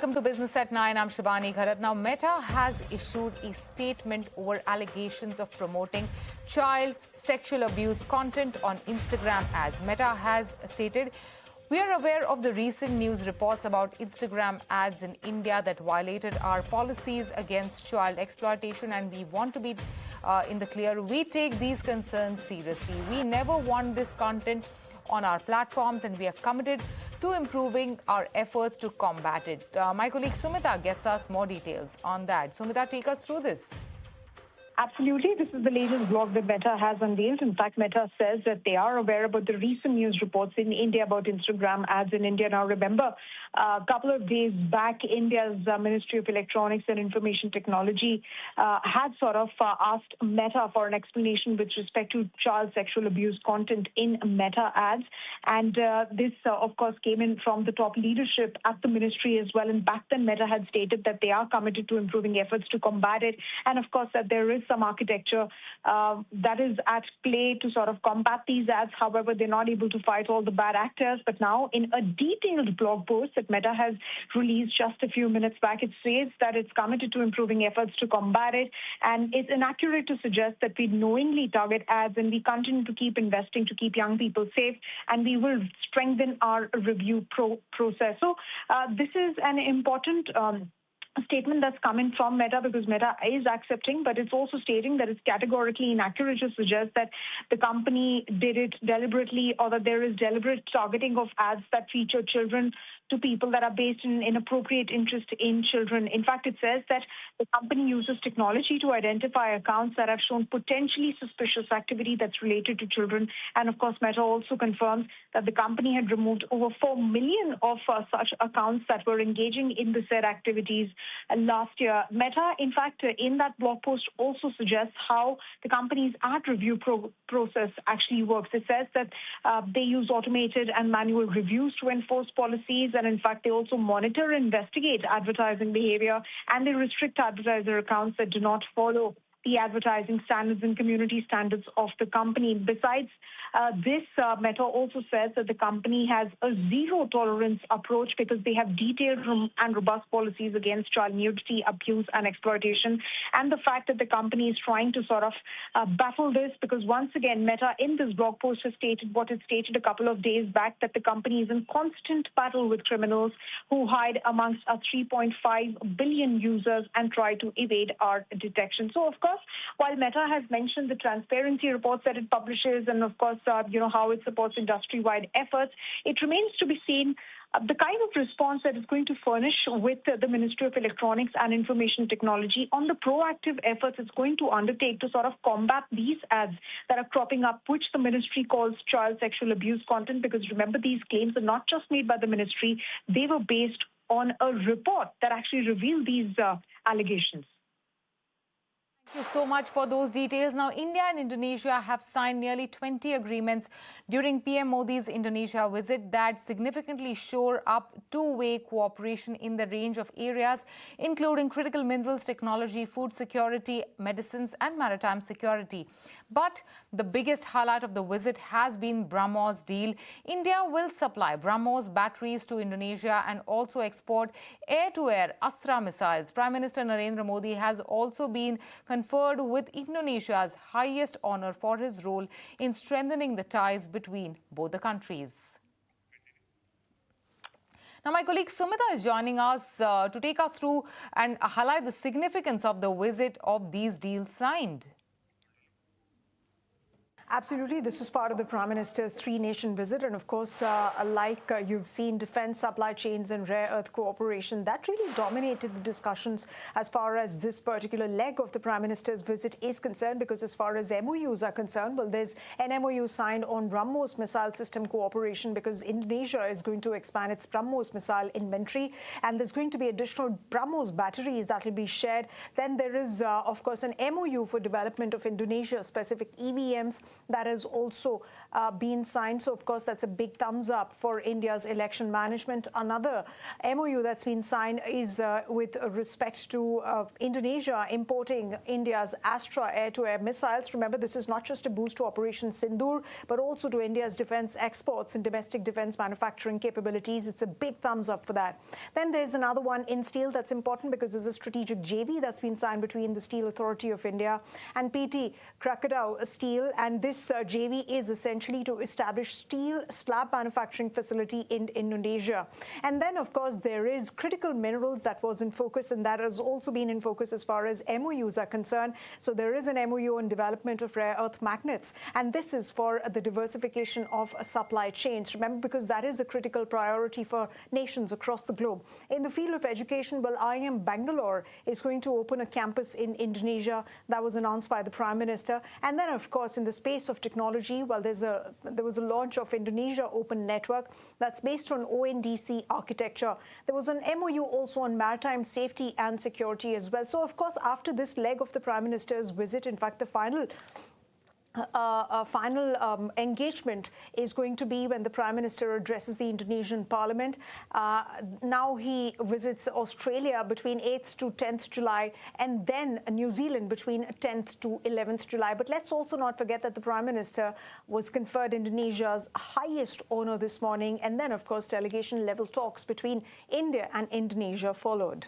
welcome to Business at 9. I'm Shibani Gharat. Now, Meta has issued a statement over allegations of promoting child sexual abuse content on Instagram ads. Meta has stated, "We are aware of the recent news reports about Instagram ads in India that violated our policies against child exploitation, and we want to be in the clear. We take these concerns seriously. We never want this content on our platforms, and we are committed to improving our efforts to combat it." My colleague Sumita gets us more details on that. Sumita, take us through this. Absolutely. This is the latest blog that Meta has unveiled. In fact, Meta says that they are aware about the recent news reports in India about Instagram ads in India. Now, remember, a couple of days back, India's Ministry of Electronics and Information Technology had sort of asked Meta for an explanation with respect to child sexual abuse content in Meta ads. And this, of course, came in from the top leadership at the ministry as well. And back then, Meta had stated that they are committed to improving efforts to combat it. And, of course, that there is some architecture that is at play to sort of combat these ads. However, they're not able to fight all the bad actors. But now, in a detailed blog post that Meta has released just a few minutes back, it says that it's committed to improving efforts to combat it. And it's inaccurate to suggest that we knowingly target ads, and we continue to keep investing to keep young people safe, and we will strengthen our review process. So this is an important statement that's coming from Meta, because Meta is accepting, but it's also stating that it's categorically inaccurate to suggest that the company did it deliberately, or that there is deliberate targeting of ads that feature children to people that are based in inappropriate interest in children. In fact, it says that the company uses technology to identify accounts that have shown potentially suspicious activity that's related to children. And of course, Meta also confirms that the company had removed over 4 million of such accounts that were engaging in the said activities last year. Meta, in fact, in that blog post also suggests how the company's ad review process actually works. It says that they use automated and manual reviews to enforce policies. And in fact, they also monitor and investigate advertising behavior, and they restrict advertiser accounts that do not follow the advertising standards and community standards of the company. Besides this, Meta also says that the company has a zero-tolerance approach because they have detailed and robust policies against child nudity, abuse, and exploitation. And the fact that the company is trying to sort of battle this, because once again, Meta in this blog post has stated what it stated a couple of days back, that the company is in constant battle with criminals who hide amongst our 3.5 billion users and try to evade our detection. So, of course, while Meta has mentioned the transparency reports that it publishes, and of course, how it supports industry-wide efforts, it remains to be seen the kind of response that is going to furnish with the Ministry of Electronics and Information Technology on the proactive efforts it's going to undertake to sort of combat these ads that are cropping up, which the ministry calls child sexual abuse content. Because remember, these claims are not just made by the ministry, they were based on a report that actually revealed these allegations. Thank you so much for those details. Now, India and Indonesia have signed nearly 20 agreements during PM Modi's Indonesia visit that significantly shore up two-way cooperation in the range of areas, including critical minerals, technology, food security, medicines, and maritime security. But the biggest highlight of the visit has been BrahMos deal. India will supply BrahMos batteries to Indonesia and also export air-to-air Astra missiles. Prime Minister Narendra Modi has also been conferred with Indonesia's highest honor for his role in strengthening the ties between both the countries. Now, my colleague Sumita is joining us to take us through and highlight the significance of the visit of these deals signed. Absolutely. This was part of the Prime Minister's three-nation visit. And of course, you've seen defense supply chains and rare earth cooperation, that really dominated the discussions as far as this particular leg of the Prime Minister's visit is concerned. Because as far as MOUs are concerned, well, there's an MOU signed on BrahMos missile system cooperation, because Indonesia is going to expand its BrahMos missile inventory. And there's going to be additional BrahMos batteries that will be shared. Then there is, of course, an MOU for development of Indonesia-specific EVMs. that has also been signed. So, of course, that's a big thumbs up for India's election management. Another MOU that's been signed is with respect to Indonesia importing India's Astra air-to-air missiles. Remember, this is not just a boost to Operation Sindoor, but also to India's defense exports and domestic defense manufacturing capabilities. It's a big thumbs up for that. Then there's another one in steel that's important because there's a strategic JV that's been signed between the Steel Authority of India and PT Krakatau Steel. And this JV is essentially to establish steel slab manufacturing facility in Indonesia. And then, of course, there is critical minerals that was in focus, and that has also been in focus as far as MOUs are concerned. So there is an MOU on development of rare earth magnets, and this is for the diversification of supply chains. Remember, because that is a critical priority for nations across the globe. In the field of education, well, IIM Bangalore is going to open a campus in Indonesia. That was announced by the Prime Minister. And then, of course, in the space of technology, well, there was a launch of Indonesia Open Network that's based on ONDC architecture. There was an MOU also on maritime safety and security as well. So, of course, after this leg of the Prime Minister's visit, in fact, the final engagement is going to be when the Prime Minister addresses the Indonesian Parliament. Now he visits Australia between 8th to 10th July, and then New Zealand between 10th to 11th July. But let's also not forget that the Prime Minister was conferred Indonesia's highest honor this morning, and then, of course, delegation-level talks between India and Indonesia followed.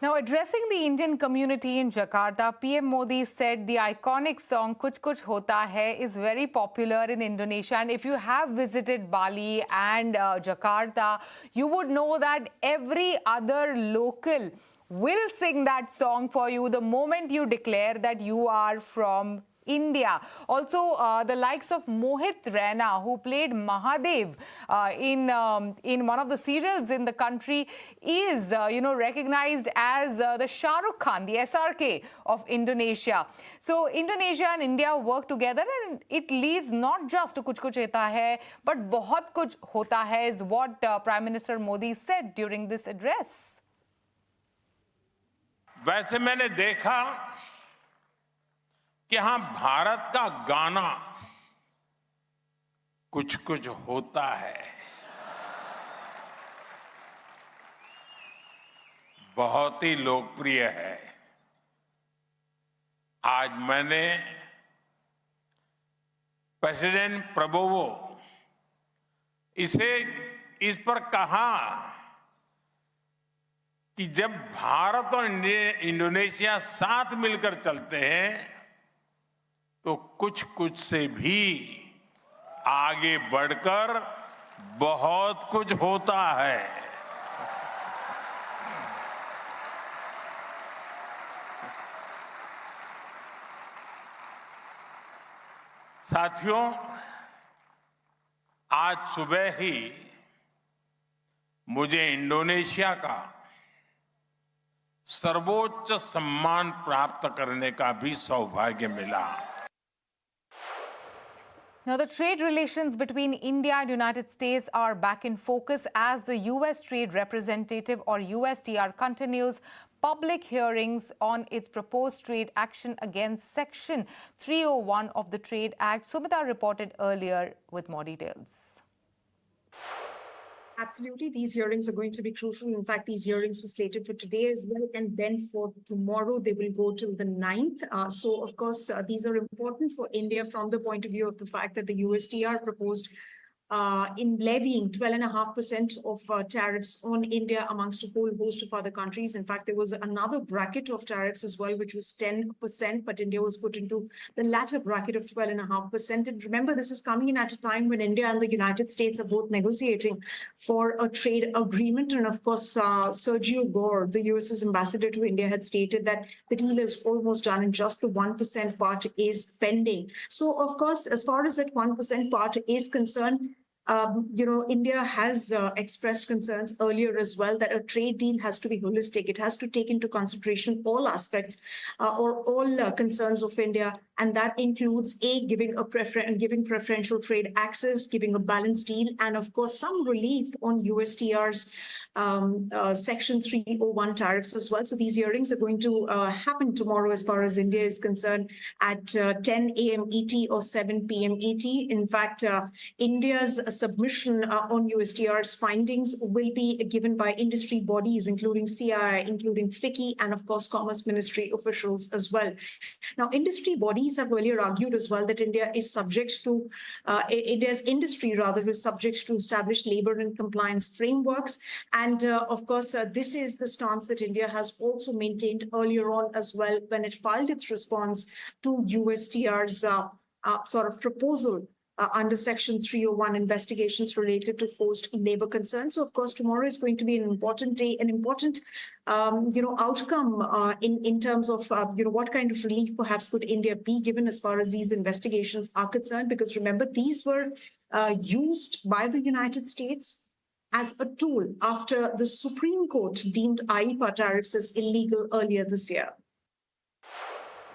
Now, addressing the Indian community in Jakarta, PM Modi said the iconic song Kuch Kuch Hota Hai is very popular in Indonesia. And if you have visited Bali and Jakarta, you would know that every other local will sing that song for you the moment you declare that you are from India. Also, the likes of Mohit Raina, who played Mahadev in one of the serials in the country, is recognized as the Shah Rukh Khan, the SRK of Indonesia. So Indonesia and India work together, and it leads not just to Kuch Kuch Hota Hai, but Bahut Kuch Hota Hai is what Prime Minister Modi said during this address. वैसे मैंने देखा कि हाँ, भारत का गाना कुछ कुछ होता है बहुत ही लोकप्रिय है। आज मैंने प्रेसिडेंट प्रबोवो इस पर कहा कि जब भारत और इंडोनेशिया साथ मिलकर चलते हैं तो कुछ कुछ से भी आगे बढ़कर बहुत कुछ होता है। साथियों, आज सुबह ही मुझे इंडोनेशिया का सर्वोच्च सम्मान प्राप्त करने का भी सौभाग्य मिला। Now, the trade relations between India and United States are back in focus as the U.S. Trade Representative, or USTR, continues public hearings on its proposed trade action against Section 301 of the Trade Act. Sumita reported earlier with more details. Absolutely. These hearings are going to be crucial. In fact, these hearings were slated for today as well. And then for tomorrow, they will go till the 9th. So, of course, these are important for India from the point of view of the fact that the USTR proposed in levying 12.5% of tariffs on India amongst a whole host of other countries. In fact, there was another bracket of tariffs as well, which was 10%, but India was put into the latter bracket of 12.5%. And remember, this is coming in at a time when India and the United States are both negotiating for a trade agreement. And of course, Sergio Gore, the US's ambassador to India, had stated that the deal is almost done and just the 1% part is pending. So, of course, as far as that 1% part is concerned, India has expressed concerns earlier as well that a trade deal has to be holistic. It has to take into consideration all aspects or all concerns of India, and that includes giving preferential trade access, giving a balanced deal, and of course some relief on USTR's Section 301 tariffs as well. So these hearings are going to happen tomorrow, as far as India is concerned, at 10 a.m. ET or 7 p.m. ET. In fact, India's submission on USTR's findings will be given by industry bodies, including CII, including FICCI, and of course, Commerce Ministry officials as well. Now, industry bodies have earlier argued as well that India's industry rather is subject to established labor and compliance frameworks. And of course, this is the stance that India has also maintained earlier on as well when it filed its response to USTR's sort of proposal under Section 301 investigations related to forced labor concerns. So, of course, tomorrow is going to be an important day, an important, outcome in terms of, what kind of relief perhaps could India be given as far as these investigations are concerned. Because remember, these were used by the United States as a tool after the Supreme Court deemed IPO tariffs as illegal earlier this year.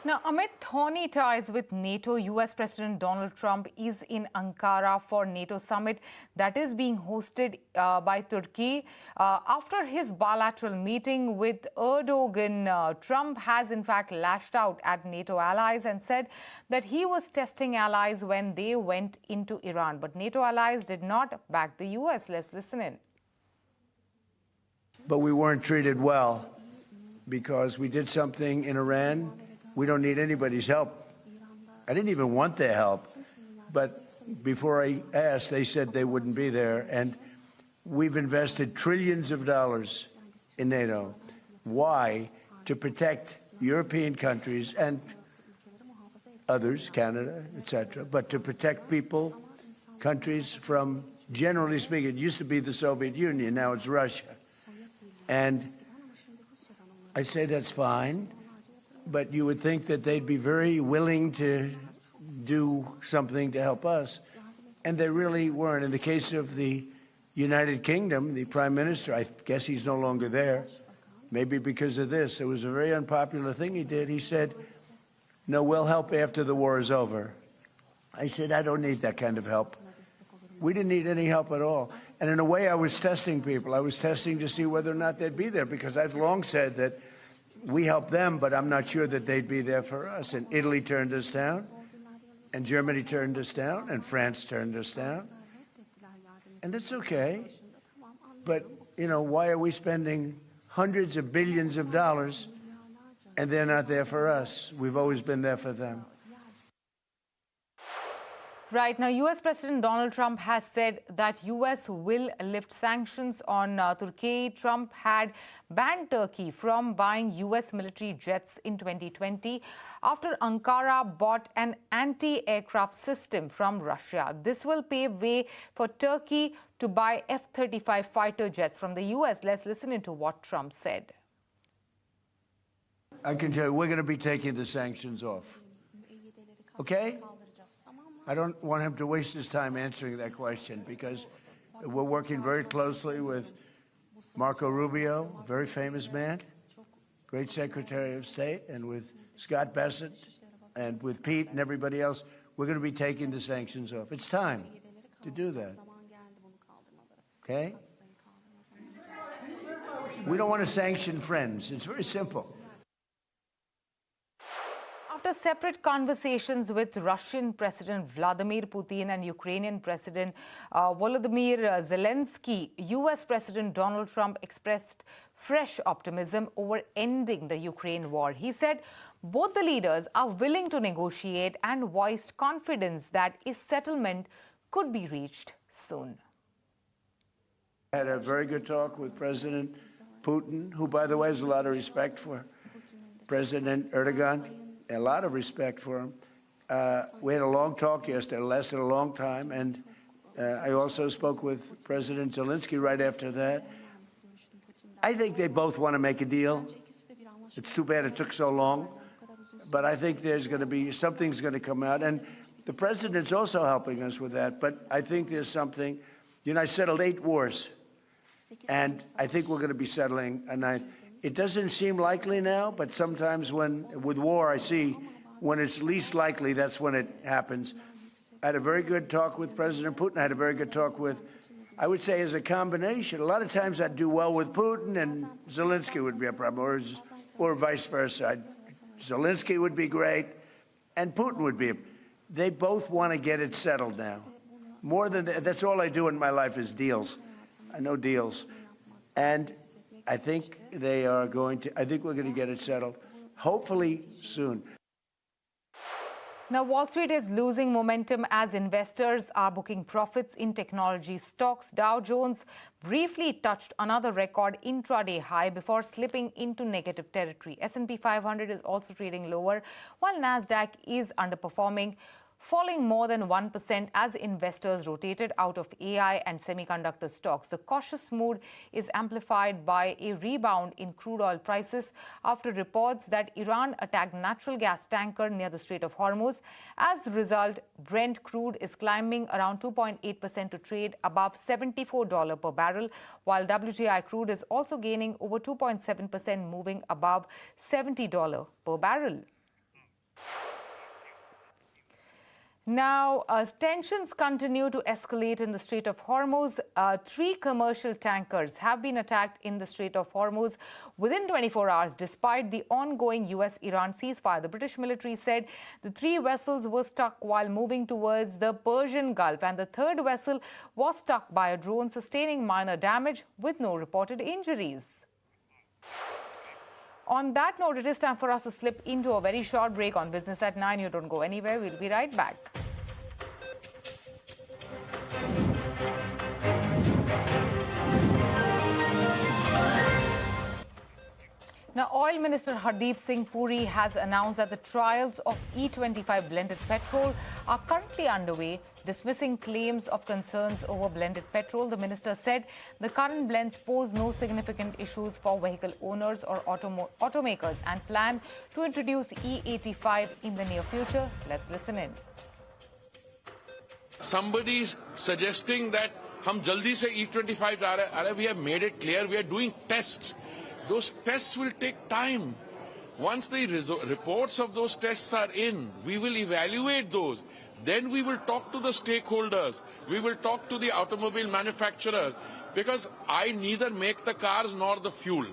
Now, amid thorny ties with NATO, US President Donald Trump is in Ankara for NATO summit that is being hosted by Turkey. After his bilateral meeting with Erdogan, Trump has in fact lashed out at NATO allies and said that he was testing allies when they went into Iran. But NATO allies did not back the US. Let's listen in. But we weren't treated well because we did something in Iran. We don't need anybody's help. I didn't even want their help. But before I asked, they said they wouldn't be there. And we've invested trillions of dollars in NATO. Why? To protect European countries and others, Canada, etc., but to protect people, countries from, generally speaking, it used to be the Soviet Union, now it's Russia. And I say that's fine. But you would think that they'd be very willing to do something to help us. And they really weren't. In the case of the United Kingdom, the Prime Minister, I guess he's no longer there, maybe because of this. It was a very unpopular thing he did. He said, no, we'll help after the war is over. I said, I don't need that kind of help. We didn't need any help at all. And in a way, I was testing people. I was testing to see whether or not they'd be there, because I've long said that we helped them, but I'm not sure that they'd be there for us. And Italy turned us down, and Germany turned us down, and France turned us down. And it's okay. But, why are we spending hundreds of billions of dollars and they're not there for us? We've always been there for them. Right. Now, US President Donald Trump has said that US will lift sanctions on Turkey. Trump had banned Turkey from buying US military jets in 2020 after Ankara bought an anti-aircraft system from Russia. This will pave way for Turkey to buy F-35 fighter jets from the US. Let's listen into what Trump said. I can tell you, we're going to be taking the sanctions off. Okay? I don't want him to waste his time answering that question, because we're working very closely with Marco Rubio, a very famous man, great Secretary of State, and with Scott Bessent, and with Pete and everybody else. We're going to be taking the sanctions off. It's time to do that. Okay? We don't want to sanction friends. It's very simple. After separate conversations with Russian President Vladimir Putin and Ukrainian President Volodymyr Zelensky, US President Donald Trump expressed fresh optimism over ending the Ukraine war. He said both the leaders are willing to negotiate and voiced confidence that a settlement could be reached soon. I had a very good talk with President Putin, who, by the way, has a lot of respect for President Erdogan. A lot of respect for him. We had a long talk yesterday. It lasted a long time. And I also spoke with President Zelensky right after that. I think they both want to make a deal. It's too bad it took so long. But I think there's going to be, something's going to come out. And The president's also helping us with that, but I think there's something. I settled 8 wars, and I think we're going to be settling a 9th. It doesn't seem likely now, but sometimes with war, I see when it's least likely, that's when it happens. I had a very good talk with President Putin. I had a very good talk with, I would say, as a combination. A lot of times I'd do well with Putin, and Zelensky would be a problem, or vice versa. Zelensky would be great, and Putin would be. They both want to get it settled now. More than that, that's all I do in my life is deals. I know deals. And I think I think we're going to get it settled, hopefully soon. Now, Wall Street is losing momentum as investors are booking profits in technology stocks. Dow Jones briefly touched another record intraday high before slipping into negative territory. S&P 500 is also trading lower, while Nasdaq is underperforming, falling more than 1% as investors rotated out of AI and semiconductor stocks. The cautious mood is amplified by a rebound in crude oil prices after reports that Iran attacked natural gas tanker near the Strait of Hormuz. As a result, Brent crude is climbing around 2.8% to trade above $74 per barrel, while WTI crude is also gaining over 2.7%, moving above $70 per barrel. Now, tensions continue to escalate in the Strait of Hormuz. 3 commercial tankers have been attacked in the Strait of Hormuz within 24 hours, despite the ongoing U.S.-Iran ceasefire. The British military said the 3 vessels were stuck while moving towards the Persian Gulf, and the 3rd vessel was struck by a drone, sustaining minor damage with no reported injuries. On that note, it is time for us to slip into a very short break on Business at 9. You don't go anywhere. We'll be right back. Now, Oil Minister Hardeep Singh Puri has announced that the trials of E25 blended petrol are currently underway, dismissing claims of concerns over blended petrol. The minister said the current blends pose no significant issues for vehicle owners or automakers and plan to introduce E85 in the near future. Let's listen in. Somebody's suggesting that hum jaldi se E25 aa raha hai. We have made it clear we are doing tests. Those tests will take time. Once the reports of those tests are in, we will evaluate those. Then we will talk to the stakeholders. We will talk to the automobile manufacturers, because I neither make the cars nor the fuel.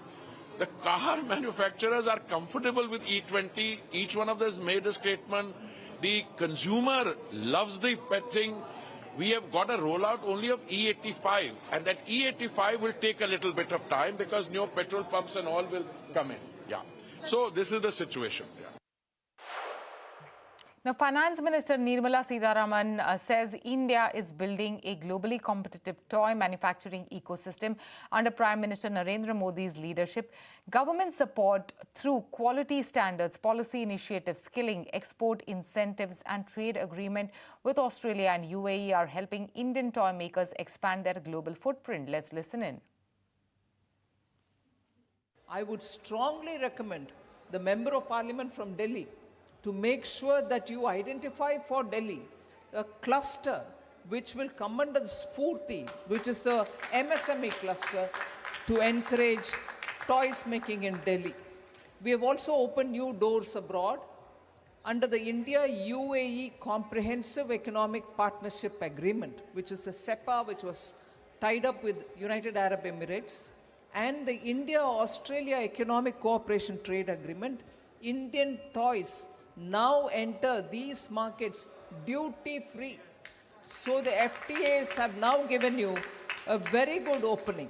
The car manufacturers are comfortable with E20. Each one of them has made a statement. The consumer loves the pet thing. We have got a rollout only of E85, and that E85 will take a little bit of time because new petrol pumps and all will come in. Yeah. So this is the situation. Yeah. Now, Finance Minister Nirmala Sitharaman says India is building a globally competitive toy manufacturing ecosystem under Prime Minister Narendra Modi's leadership. Government support through quality standards, policy initiatives, skilling, export incentives and trade agreement with Australia and UAE are helping Indian toy makers expand their global footprint. Let's listen in. I would strongly recommend the Member of Parliament from Delhi to make sure that you identify for Delhi a cluster which will come under the Spurti, which is the MSME cluster, to encourage toys making in Delhi. We have also opened new doors abroad under the India-UAE Comprehensive Economic Partnership Agreement, which is the SEPA, which was tied up with United Arab Emirates, and the India-Australia Economic Cooperation Trade Agreement. Indian toys now enter these markets duty-free. So the FTAs have now given you a very good opening.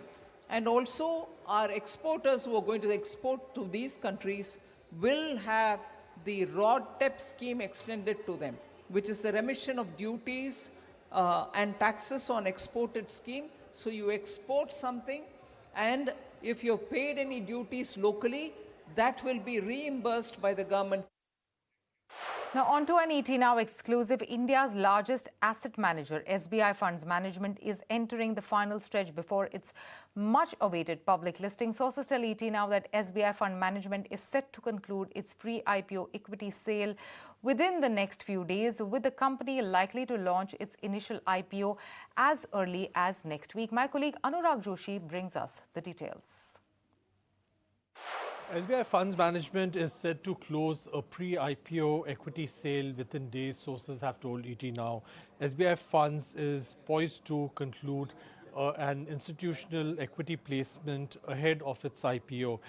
And also our exporters who are going to export to these countries will have the RODTEP scheme extended to them, which is the remission of duties and taxes on exported scheme. So you export something, and if you've paid any duties locally, that will be reimbursed by the government. Now, on to an ET Now exclusive. India's largest asset manager, SBI Funds Management, is entering the final stretch before its much-awaited public listing. Sources tell ET Now that SBI Fund Management is set to conclude its pre-IPO equity sale within the next few days, with the company likely to launch its initial IPO as early as next week. My colleague Anurag Joshi brings us the details. SBI Funds Management is set to close a pre-IPO equity sale within days, sources have told ET Now. SBI Funds is poised to conclude an institutional equity placement ahead of its IPO.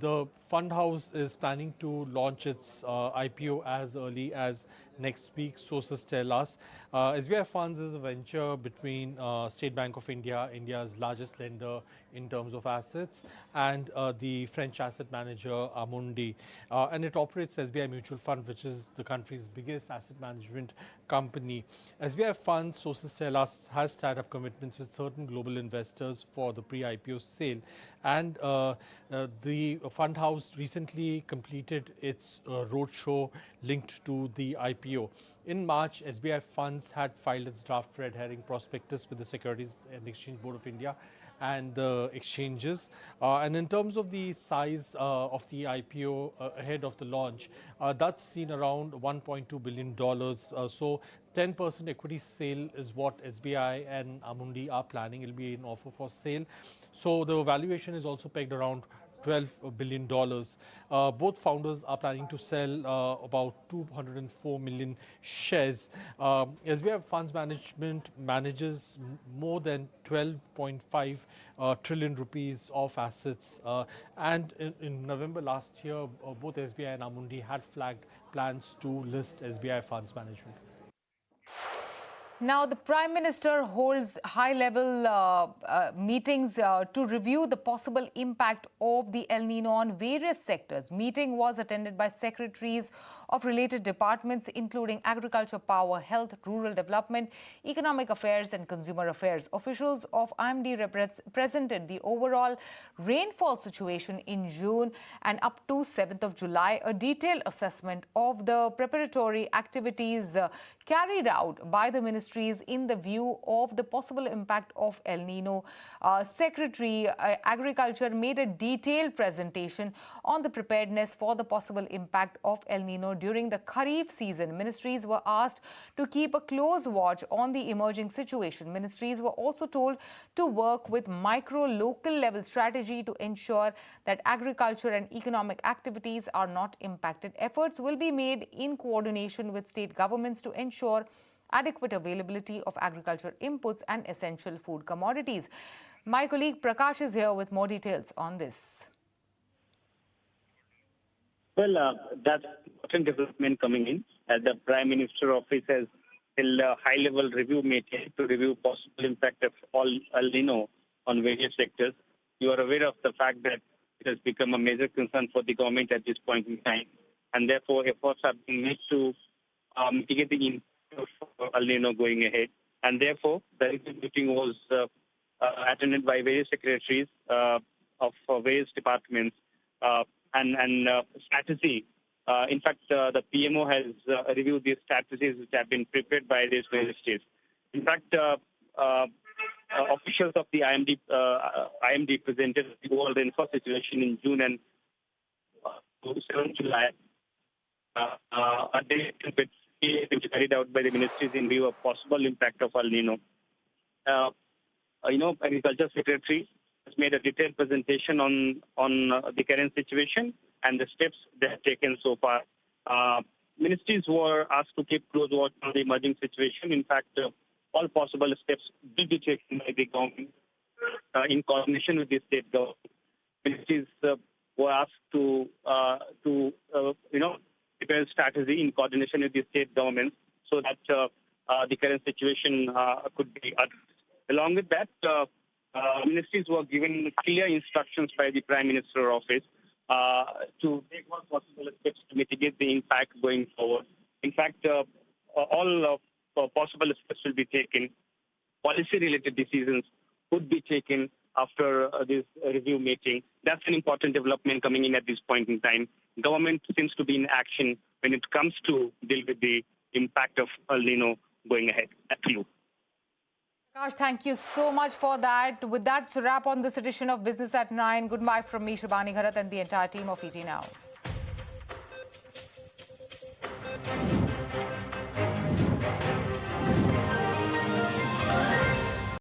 The fund house is planning to launch its IPO as early as next week, sources tell us. SBI Funds is a venture between State Bank of India, India's largest lender in terms of assets, and the French asset manager Amundi. And it operates SBI Mutual Fund, which is the country's biggest asset management company. SBI Funds, sources tell us, has tied up commitments with certain global investors for the pre-IPO sale. And the fund house recently completed its roadshow linked to the IPO. In March, SBI Funds had filed its draft red herring prospectus with the Securities and Exchange Board of India and the exchanges. And in terms of the size of the IPO ahead of the launch, that's seen around $1.2 billion. So 10% equity sale is what SBI and Amundi are planning. It'll be an offer for sale. So the valuation is also pegged around $12 billion. Both founders are planning to sell about 204 million shares. SBI Funds Management manages more than 12.5 trillion rupees of assets. And in November last year, both SBI and Amundi had flagged plans to list SBI Funds Management. Now, the Prime Minister holds high-level meetings to review the possible impact of the El Nino on various sectors. Meeting was attended by secretaries of related departments, including Agriculture, Power, Health, Rural Development, Economic Affairs and Consumer Affairs. Officials of IMD presented the overall rainfall situation in June and up to 7th of July, a detailed assessment of the preparatory activities carried out by the ministries in the view of the possible impact of El Nino. Secretary Agriculture made a detailed presentation on the preparedness for the possible impact of El Nino during the Kharif season. Ministries were asked to keep a close watch on the emerging situation. Ministries were also told to work with micro-local level strategy to ensure that agriculture and economic activities are not impacted. Efforts will be made in coordination with state governments to ensure adequate availability of agriculture inputs and essential food commodities. My colleague Prakash is here with more details on this. Well, that's an important development coming in. The Prime Minister office has held a high-level review meeting to review possible impact of El Nino on various sectors. You are aware of the fact that it has become a major concern for the government at this point in time, and therefore efforts have been made to mitigate the impact of El Nino going ahead. And therefore, the review meeting was attended by various secretaries of various departments and strategy. In fact, the PMO has reviewed these strategies which have been prepared by these ministries. In fact, officials of the IMD presented the overall rainfall situation in June and 7 July. A day which carried out by the ministries in view of possible impact of El Nino. Agriculture Secretary has made a detailed presentation on the current situation and the steps they have taken so far. Ministries were asked to keep close watch on the emerging situation. In fact, all possible steps will be taken by the government in coordination with the state government. Ministries were asked to prepare strategy in coordination with the state governments so that the current situation could be addressed. Along with that, ministries were given clear instructions by the Prime Minister office to take all possible steps to mitigate the impact going forward. In fact, all possible steps will be taken. Policy-related decisions could be taken after this review meeting. That's an important development coming in at this point in time. Government seems to be in action when it comes to deal with the impact of El Nino going ahead. Back to you. Prakash, thank you so much for that. With that, it's a wrap on this edition of Business at 9. Goodbye from me, Shabani Gharat, and the entire team of ET Now.